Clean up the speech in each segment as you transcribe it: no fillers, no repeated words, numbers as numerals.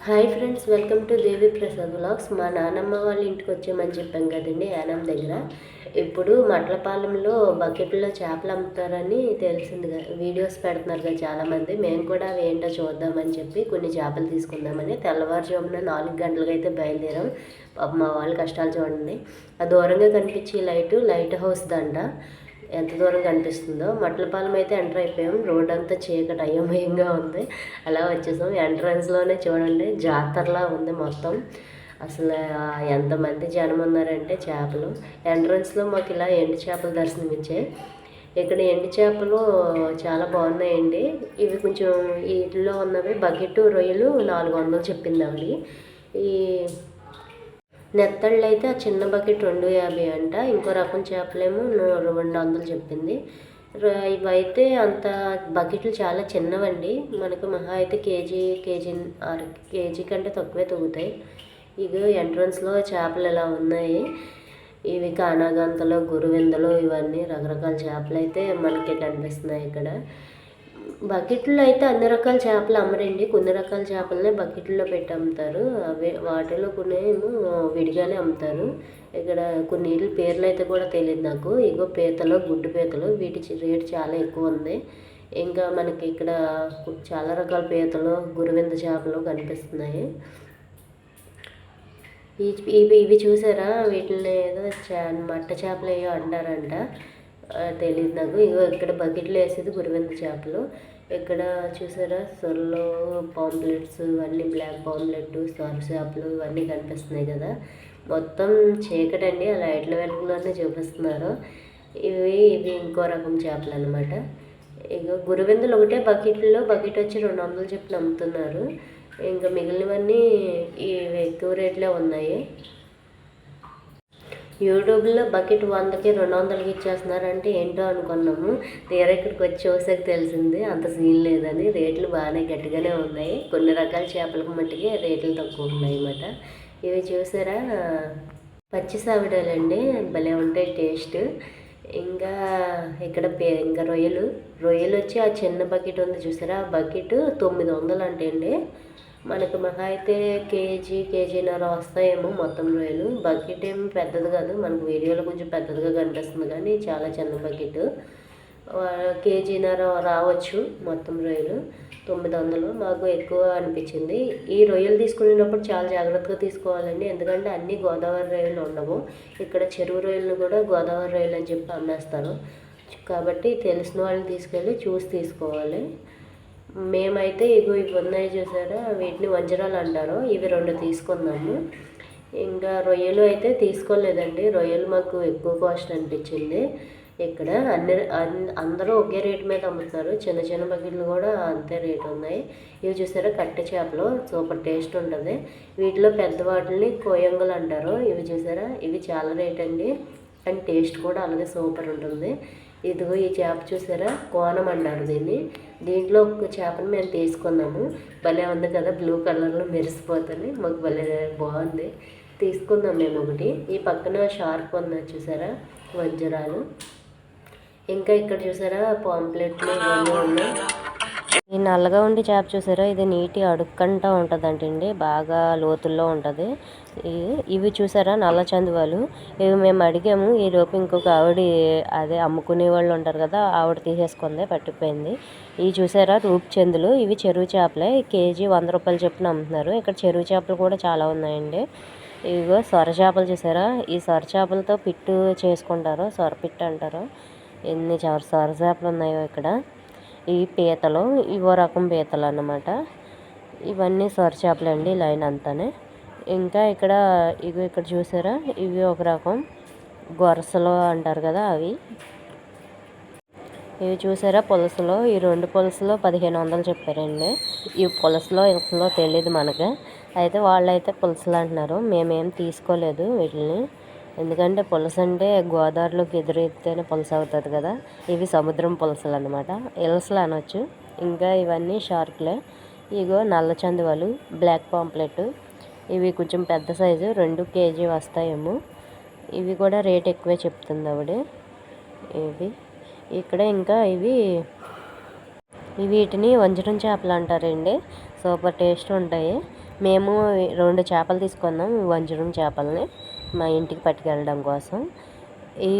Hi friends, welcome to Devi Prasad vlogs. మా నానమ్మ వాళ్ళ ఇంటికి వచ్చామని చెప్పాం కదండి యానం దగ్గర. ఇప్పుడు మట్లపాలెంలో బకెట్లో చేపలు అమ్ముతారని తెలిసిందిగా, వీడియోస్ పెడుతున్నారు కదా చాలామంది. మేము కూడా అవి ఏంటో చూద్దామని చెప్పి కొన్ని చేపలు తీసుకుందామని తెల్లవారుజామున 4 గంటలకు అయితే బయలుదేరాం. మా వాళ్ళ కష్టాలు చూడండి. ఆ దూరంగా కనిపించే లైట్ హౌస్ దండ ఎంత దూరం కనిపిస్తుందో. మట్లపాలెం అయితే ఎంటర్ అయిపోయాం. రోడ్ అంతా చీకటి అయోమయంగా ఉంది. అలా వచ్చేసాం. ఎంట్రన్స్లోనే చూడండి జాతరలా ఉంది మొత్తం. అసలు ఎంతమంది జనం ఉన్నారంటే చేపలు. ఎంట్రన్స్లో మాకు ఇలా ఎండు చేపలు దర్శనమిచ్చాయి. ఇక్కడ ఎండు చేపలు చాలా బాగున్నాయండి. ఇవి కొంచెం వీటిలో ఉన్నవి బకెట్ రొయ్యలు 400 చెప్పింది ఆవిడ. ఈ నెత్తళ్ళు అయితే ఆ చిన్న బకెట్ 250 అంట. ఇంకో రకం చేపలేమో 200 చెప్పింది. ఇవైతే అంత బకెట్లు చాలా చిన్నవండి. మనకు మహా అయితే కేజీ కంటే తక్కువే తగ్గుతాయి. ఇగో ఎంట్రన్స్లో చేపలు ఇలా ఉన్నాయి. ఇవి కానాగంతలు, గురువిందలు, ఇవన్నీ రకరకాల చేపలు అయితే మనకి కనిపిస్తున్నాయి ఇక్కడ. బకెట్లో అయితే అన్ని రకాల చేపలు అమ్మరండి. కొన్ని రకాల చేపలనే బకెట్లో పెట్టి అమ్ముతారు. వాటిలో కొన్ని ఏమో విడిగానే అమ్ముతారు. ఇక్కడ కొన్ని పేర్లు అయితే కూడా తెలియదు నాకు. ఇగో పీతలు, గుడ్డు పీతలు, వీటి రేటు చాలా ఎక్కువ ఉంది. ఇంకా మనకి ఇక్కడ చాలా రకాల పీతలు, గురువింద చేపలు కనిపిస్తున్నాయి. ఇవి చూసారా, వీటిని ఏదో మట్ట చేపలు ఏవో అంటారంట, తెలియదు నాకు. ఇగో ఇక్కడ బకెట్లో వేసేది గురువింద చేపలు. ఇక్కడ చూసారా సొరలు, పాంప్లెట్స్, ఇవన్నీ బ్లాక్ పాంప్లెట్, సొర చేపలు ఇవన్నీ కనిపిస్తున్నాయి కదా. మొత్తం చీకటండి, ఆ లైట్ల వెలుగులోనే చూపిస్తున్నారు. ఇవి ఇంకో రకం చేపలు అనమాట. ఇక గురువిందలు ఒకటే బకెట్ వచ్చి 200 చెప్పి అమ్ముతున్నారు. ఇంకా మిగిలినవన్నీ ఇవి ఎక్కువ రేట్లే ఉన్నాయి. యూట్యూబ్లో బకెట్ 100కి 200కి ఇచ్చేస్తున్నారంటే ఏంటో అనుకున్నాము. తీరా ఇక్కడికి వచ్చి చూసాక తెలిసింది అంత సీన్ లేదని. రేట్లు బాగానే గట్టిగానే ఉన్నాయి. కొన్ని రకాల చేపలకు మట్టికి రేట్లు తక్కువ ఉన్నాయి అన్నమాట. ఇవి చూసారా పచ్చి సావిడాలండి, భలే ఉంటాయి టేస్ట్. ఇంకా ఇక్కడ ఇంకా రొయ్యలు వచ్చి ఆ చిన్న బకెట్ ఉంది చూసారా, ఆ బకెట్ 900 అంటే అండి. మనకు మహా అయితే కేజీన్నర వస్తాయేమో మొత్తం రొయ్యలు. బకెట్ ఏమి పెద్దది కాదు, మనకు వీడియోలో కొంచెం పెద్దదిగా కనిపిస్తుంది కానీ చాలా చిన్న బకెట్. కేజీన్నర రావచ్చు మొత్తం రొయ్యలు. 900 మాకు ఎక్కువ అనిపించింది. ఈ రొయ్యలు తీసుకునేటప్పుడు చాలా జాగ్రత్తగా తీసుకోవాలండి, ఎందుకంటే అన్నీ గోదావరి రొయ్యలు ఉండవు. ఇక్కడ చెరువు రొయ్యలను కూడా గోదావరి రొయ్యలు అని చెప్పి అమ్మేస్తారు. కాబట్టి తెలిసిన వాళ్ళని తీసుకెళ్ళి చూసి తీసుకోవాలి. మేమైతే ఇవి ఉన్నాయి చూసారా, వీటిని వంజరాలు అంటారు. ఇవి 2 తీసుకున్నాము. ఇంకా రొయ్యలు అయితే తీసుకోలేదండి. రొయ్యలు మాకు ఎక్కువ కాస్ట్ అనిపించింది. ఇక్కడ అందరూ ఒకే రేటు మీద అమ్ముతున్నారు. చిన్న చిన్న బకెట్లు కూడా అంతే రేటు ఉన్నాయి. ఇవి చూసారా కట్టె చేపలు, సూపర్ టేస్ట్ ఉంటుంది. వీటిలో పెద్ద వాటిని కోయంగులు అంటారు. ఇవి చూసారా, ఇవి చాలా రేట్ అండి, అండ్ టేస్ట్ కూడా అలాగే సూపర్ ఉంటుంది. ఇదిగో ఈ చేప చూసారా, కోనం అంటారు దీన్ని. దీంట్లో ఒక చేపను మేము తీసుకున్నాము. భలే ఉంది కదా, బ్లూ కలర్లో మెరిసిపోతుంది. మాకు భలే బాగుంది, తీసుకుందాం మేము ఒకటి. ఈ పక్కన షార్క్ ఉన్నది చూసారా, వజ్రాలు. ఇంకా ఇక్కడ చూసారా పాంప్లెట్లు ఇవన్నీ ఉన్నాయి. ఈ నల్లగా ఉండి చేప చూసారా, ఇది నీటి అడుక్కంటా ఉంటుందంటండి, బాగా లోతుల్లో ఉంటుంది. ఇవి చూసారా నల్ల చందువాలు. ఇవి మేము అడిగాము. ఈలోపు ఇంకొక ఆవిడ, అదే అమ్ముకునే వాళ్ళు ఉంటారు కదా, ఆవిడ తీసేసుకుంది, పట్టిపోయింది. ఇవి చూసారా రూప్చందులు. ఇవి చెరువు చేపలే, కేజీ 100 రూపాయలు చొప్పున అమ్ముతున్నారు. ఇక్కడ చెరువు చేపలు కూడా చాలా ఉన్నాయండి. ఇవిగో సొర చేపలు చూసారా, ఈ సొర చేపలతో పిట్టు చేసుకుంటారు, సొర పిట్టు అంటారు. ఎన్ని సొర చేపలు ఉన్నాయో ఇక్కడ. ఈ పీతలు, ఇవో రకం పీతలు అన్నమాట. ఇవన్నీ సొర చేపలండి లైన్ అంతానే. ఇంకా ఇక్కడ ఇక్కడ చూసారా, ఇవి ఒక రకం గొరసలు అంటారు కదా అవి. ఇవి చూసారా పులసలు. ఈ 2 పులసలు 1500 చెప్పారండి. ఈ పులసలో ఇంట్లో తెలియదు మనకి. అయితే వాళ్ళైతే పులసలు అంటున్నారు. మేమేం తీసుకోలేదు వీటిని, ఎందుకంటే పులస అంటే గోదావరిలోకి ఎదురెత్తేనే పులస అవుతుంది కదా. ఇవి సముద్రం పులసలు అనమాట, ఇలసలు అనొచ్చు. ఇంకా ఇవన్నీ షార్క్లే. ఇగో నల్ల చందువలు, బ్లాక్ పాంప్లెట్. ఇవి కొంచెం పెద్ద సైజు, 2 కేజీ వస్తాయేమో. ఇవి కూడా రేట్ ఎక్కువే చెప్తుంది ఆవిడ. ఇవి ఇక్కడ ఇంకా వీటిని వంజరం చేపలు అంటారండి. సూపర్ టేస్ట్ ఉంటాయి. మేము 2 చేపలు తీసుకున్నాం, వంజరం చేపలని మా ఇంటికి పట్టుకెళ్ళడం కోసం.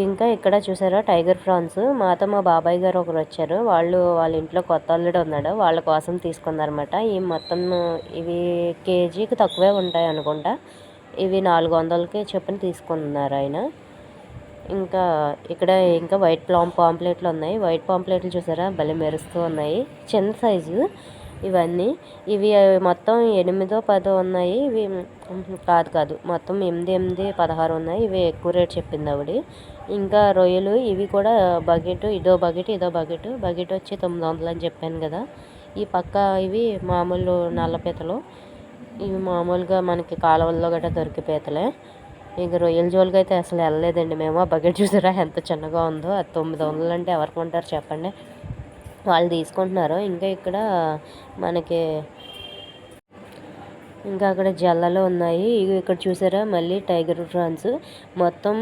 ఇంకా ఇక్కడ చూసారా టైగర్ ఫ్రాన్స్. మాతో మా బాబాయ్ గారు ఒకరు వచ్చారు, వాళ్ళ ఇంట్లో కొత్త అల్లుడు ఉన్నాడు, వాళ్ళ కోసం తీసుకున్నారన్నమాట. ఈ మొత్తం ఇవి కేజీకి తక్కువే ఉంటాయి అనుకుంటా. ఇవి 400కి చొప్పున తీసుకున్నారు ఆయన. ఇంకా ఇక్కడ ఇంకా వైట్ పాంప్లెట్లు ఉన్నాయి. వైట్ పాంప్లెట్లు చూసారా భలే మెరుస్తూ ఉన్నాయి, చిన్న సైజు ఇవన్నీ. ఇవి మొత్తం 8-10 ఉన్నాయి. ఇవి కాదు మొత్తం 8-16 ఉన్నాయి. ఇవి ఎక్కువ రేట్ చెప్పింది ఆవిడ. ఇంకా రొయ్యలు ఇవి కూడా బకెట్, ఇదో బకెట్ వచ్చి 900 అని చెప్పాను కదా. ఈ పక్క ఇవి మామూలు నల్ల పీతలు, ఇవి మామూలుగా మనకి కాలువల్లో గట్రా దొరికే పీతలే. ఇక రొయ్యల జోలికి అయితే అసలు వెళ్ళలేదండి మేము. ఆ బకెట్ చూసారా ఎంత చిన్నగా ఉందో. అది 900 అంటే ఎవరికి ఉంటారు చెప్పండి, వాళ్ళు తీసుకుంటున్నారు. ఇంకా ఇక్కడ మనకి ఇంకా అక్కడ జల్లలు ఉన్నాయి. ఇక్కడ చూసారా మళ్ళీ టైగర్ ఫ్రాన్స్. మొత్తం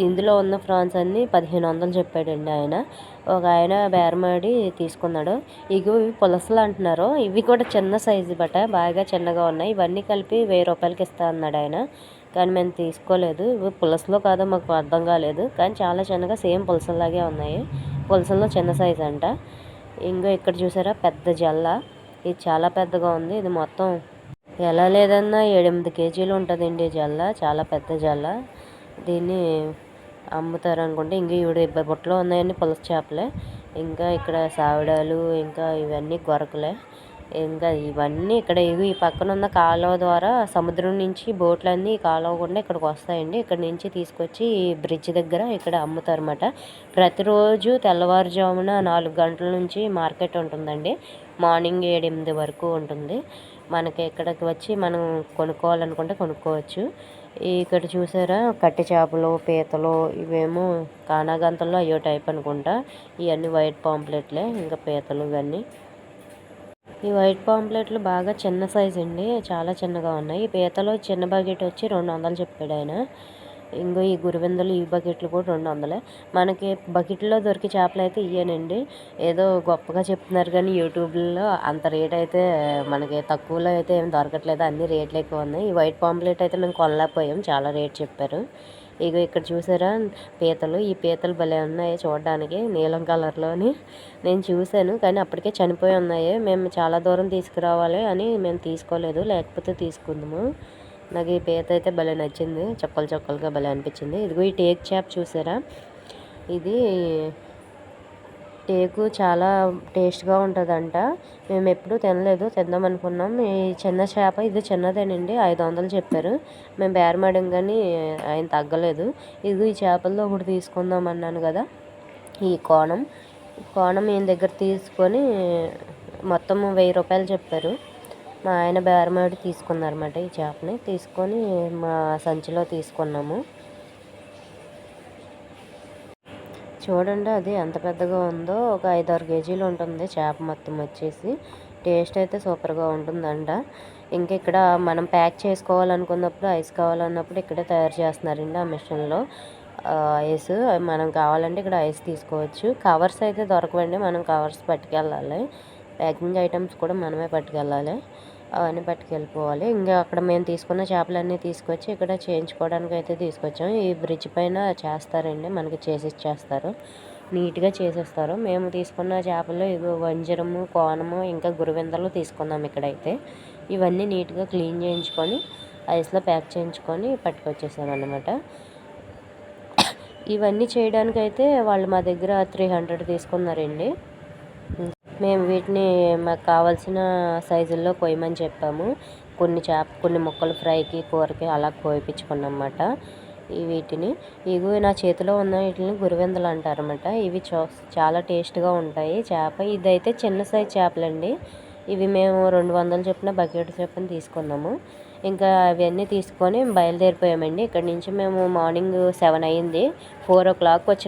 ఇందులో ఉన్న ఫ్రాన్స్ అన్నీ 1500 చెప్పాడండి ఆయన. ఒక ఆయన బేరమాడి తీసుకున్నాడు. ఇవి పులసలు అంటున్నారు. ఇవి కూడా చిన్న సైజు బట్ట, బాగా చిన్నగా ఉన్నాయి. ఇవన్నీ కలిపి 1000 రూపాయలకి ఇస్తా అన్నాడు ఆయన, కానీ మేము తీసుకోలేదు. ఇవి పులసలో కాదో మాకు అర్థం కాలేదు, కానీ చాలా చిన్నగా సేమ్ పులసలాగే ఉన్నాయి. పులసల్లో చిన్న సైజు అంట. ఇంకా ఇక్కడ చూసారా పెద్ద జల్ల, ఇది చాలా పెద్దగా ఉంది. ఇది మొత్తం ఎలా లేదన్నా 7-8 కేజీలు ఉంటుందండి జల్ల, చాలా పెద్ద జల్ల. దీన్ని అమ్ముతారు అనుకుంటే. ఇంక ఈవిడ బుట్టలో ఉన్నాయన్నీ పులస చేపలే. ఇంకా ఇక్కడ సావిడాలు, ఇంకా ఇవన్నీ గొరకలే. ఇంకా ఇవన్నీ ఇక్కడ ఈ పక్కన ఉన్న కాలువ ద్వారా సముద్రం నుంచి బోట్లన్నీ కాలువ కూడా ఇక్కడికి వస్తాయండి. ఇక్కడ నుంచి తీసుకొచ్చి బ్రిడ్జ్ దగ్గర ఇక్కడ అమ్ముతారన్నమాట. ప్రతిరోజు తెల్లవారుజామున 4 గంటల నుంచి మార్కెట్ ఉంటుందండి. మార్నింగ్ 7-8 వరకు ఉంటుంది. మనకి ఇక్కడికి వచ్చి మనం కొనుక్కోవాలనుకుంటే కొనుక్కోవచ్చు. ఇక్కడ చూసారా కట్టె చేపలు, పీతలు, ఇవేమో కానాగంతల్లో అయ్యో టైప్ అనుకుంటా. ఇవన్నీ వైట్ పాంప్లెట్లే. ఇంకా పీతలు ఇవన్నీ. ఈ వైట్ పాంప్లెట్లు బాగా చిన్న సైజు అండి, చాలా చిన్నగా ఉన్నాయి. ఈ పీతలు చిన్న బకెట్ వచ్చి 200 చెప్పాడు ఆయన. ఇంకో ఈ గురివిందలు ఈ బకెట్లు కూడా 200. మనకి బకెట్లో దొరికే చేపలు అయితే ఇయ్యానండి. ఏదో గొప్పగా చెప్తున్నారు కానీ యూట్యూబ్లో అంత రేట్ అయితే మనకి తక్కువలో అయితే ఏం దొరకట్లేదు, అన్ని రేట్లు ఎక్కువ ఉన్నాయి. ఈ వైట్ పాంప్లెట్ అయితే మేము కొనలేకపోయాం, చాలా రేట్ చెప్పారు. ఇక ఇక్కడ చూసారా పీతలు. ఈ పీతలు భలే ఉన్నాయి చూడడానికి, నీలం కలర్లోని. నేను చూశాను కానీ అప్పటికే చనిపోయి ఉన్నాయి. మేము చాలా దూరం తీసుకురావాలి అని మేము తీసుకోలేదు, లేకపోతే తీసుకుందాము. నాకు ఈ పీత అయితే భలే నచ్చింది, చొక్కలుగా భలే అనిపించింది. ఇదిగో ఈ టేక్ చేప చూసారా, ఇది టేకు చాలా టేస్ట్గా ఉంటుందంట. మేము ఎప్పుడూ తినలేదు, తిందాం అనుకున్నాం. ఈ చిన్న చేప ఇది చిన్నదేనండి, 500 చెప్పారు. మేము బేరమాడాం కానీ ఆయన తగ్గలేదు. ఇది ఈ చేపల్లో ఒకటి తీసుకుందాం అన్నాను కదా, ఈ కోణం ఈయన దగ్గర తీసుకొని మొత్తం 1000 రూపాయలు చెప్పారు. మా ఆయన బేరమాడి తీసుకున్నారన్నమాట. ఈ చేపని తీసుకొని మా సంచిలో తీసుకున్నాము. చూడండి అది ఎంత పెద్దగా ఉందో, ఒక 5-6 కేజీలు ఉంటుంది చేప మొత్తం వచ్చేసి. టేస్ట్ అయితే సూపర్గా ఉంటుందంట. ఇంకా ఇక్కడ మనం ప్యాక్ చేసుకోవాలనుకున్నప్పుడు, ఐస్ కావాలన్నప్పుడు ఇక్కడే తయారు చేస్తున్నారండి ఆ మిషన్లో. ఐస్ మనం కావాలంటే ఇక్కడ ఐస్ తీసుకోవచ్చు. కవర్స్ అయితే దొరకవండి, మనం కవర్స్ పట్టుకెళ్ళాలి. ప్యాకింగ్ ఐటమ్స్ కూడా మనమే పట్టుకెళ్ళాలి, అవన్నీ పట్టుకెళ్ళిపోవాలి. ఇంకా అక్కడ మేము తీసుకున్న చేపలన్నీ తీసుకొచ్చి ఇక్కడ చేయించుకోవడానికి అయితే తీసుకొచ్చాం. ఈ బ్రిడ్జ్ పైన చేస్తారండి, మనకి చేసి ఇచ్చేస్తారు, నీట్గా చేసేస్తారు. మేము తీసుకున్న చేపలు ఇవి వంజరము, కోనము, ఇంకా గురివిందలు తీసుకున్నాం ఇక్కడైతే. ఇవన్నీ నీట్గా క్లీన్ చేయించుకొని ఐస్లో ప్యాక్ చేయించుకొని పట్టుకొచ్చేసామన్నమాట. ఇవన్నీ చేయడానికి అయితే వాళ్ళు మా దగ్గర 300 తీసుకున్నారండి. మేము వీటిని మాకు కావాల్సిన సైజుల్లో కోయమని చెప్పాము. కొన్ని ముక్కలు ఫ్రైకి, కూరకి అలా కోయిపించుకున్నమాట. వీటిని ఇవి నా చేతిలో ఉన్న వీటిని గురివిందలు అంటారన్నమాట. ఇవి చాలా టేస్ట్గా ఉంటాయి చేప. ఇదైతే చిన్న సైజ్ చేపలండి. ఇవి మేము 200 చొప్పున బకెట్ చొప్పున తీసుకున్నాము. ఇంకా అవన్నీ తీసుకొని బయలుదేరిపోయామండి. ఇక్కడ నుంచి మేము మార్నింగ్ 7 అయింది. 4 o'clock వచ్చి